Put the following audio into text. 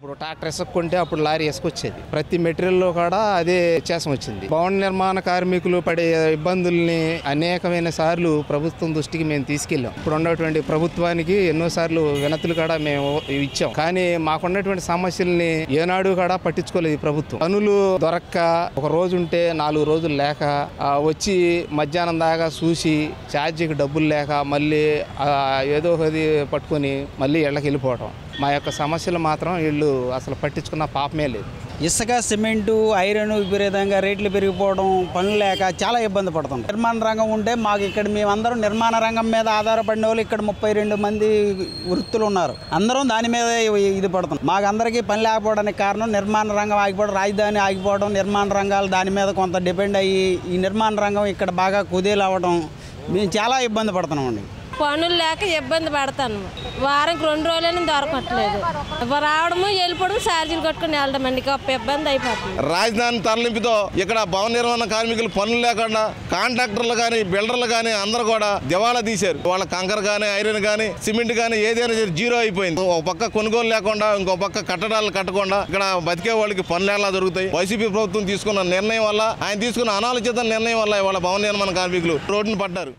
ఇప్పుడు ట్రాక్టర్ ఇసుక్కుంటే అప్పుడు లారీ ఇసుకొచ్చేది. ప్రతి మెటీరియల్లో కూడా అదే వ్యత్యాసం వచ్చింది. భవన నిర్మాణ కార్మికులు పడే ఇబ్బందుల్ని అనేకమైన సార్లు ప్రభుత్వం దృష్టికి మేము తీసుకెళ్ళాం. ఇప్పుడు ఉన్నటువంటి ప్రభుత్వానికి ఎన్నోసార్లు వినతులు కూడా మేము ఇచ్చాం. కానీ మాకున్నటువంటి సమస్యల్ని ఏనాడు కూడా పట్టించుకోలేదు ఈ ప్రభుత్వం. పనులు దొరక్క ఒక రోజు ఉంటే 4 రోజులు లేక వచ్చి మధ్యాహ్నం దాకా చూసి ఛార్జీకి డబ్బులు లేక మళ్ళీ ఏదో ఒకటి పట్టుకొని మళ్ళీ ఇళ్ళకి వెళ్ళిపోవటం. మా యొక్క సమస్యలు మాత్రం వీళ్ళు అసలు పట్టించుకున్న పాపమే లేదు. ఇసుక, సిమెంటు, ఐరన్ విపరీతంగా రేట్లు పెరిగిపోవడం, పనులు లేక చాలా ఇబ్బంది పడుతున్నాం. నిర్మాణ రంగం ఉంటే మాకు ఇక్కడ మేమందరం నిర్మాణ రంగం మీద ఆధారపడిన వాళ్ళు ఇక్కడ 32 మంది వృత్తులు ఉన్నారు. అందరం దాని మీద ఇది పడుతున్నాం. మాకు అందరికీ పని లేకపోవడానికి కారణం నిర్మాణ రంగం ఆగిపోవడం, రాజధాని ఆగిపోవడం, నిర్మాణ రంగాలు దాని మీద కొంత డిపెండ్ అయ్యి ఈ నిర్మాణ రంగం ఇక్కడ బాగా కుదేలు అవ్వడం మేము చాలా ఇబ్బంది పడుతున్నామండి. పనులు లేక ఇబ్బంది పడతాను. వారానికి 2 రోజులైనా దొరకట్లేదు. రావడము వెళ్ళిపోవడం, ఛార్జీలు కట్టుకుని వెళ్ళడం అండి గొప్ప ఇబ్బంది అయిపోతుంది. రాజధాని తరలింపుతో ఇక్కడ భవన నిర్మాణ కార్మికులు పనులు లేకుండా కాంట్రాక్టర్లు కానీ బిల్డర్లు కానీ అందరూ కూడా దివాళా తీశారు. వాళ్ళ కంకర కానీ ఐరన్ కానీ సిమెంట్ కానీ ఏదైనా జీరో అయిపోయింది. ఒక పక్క కొనుగోలు లేకుండా ఇంకో పక్క కట్టడాలు కట్టకుండా ఇక్కడ బతికే వాళ్ళకి పనులు ఎలా దొరుకుతాయి? వైసీపీ ప్రభుత్వం తీసుకున్న నిర్ణయం వల్ల, ఆయన తీసుకున్న అనాలోచిత నిర్ణయం వల్ల ఇవాళ భవన నిర్మాణ కార్మికులు రోడ్డును పడ్డారు.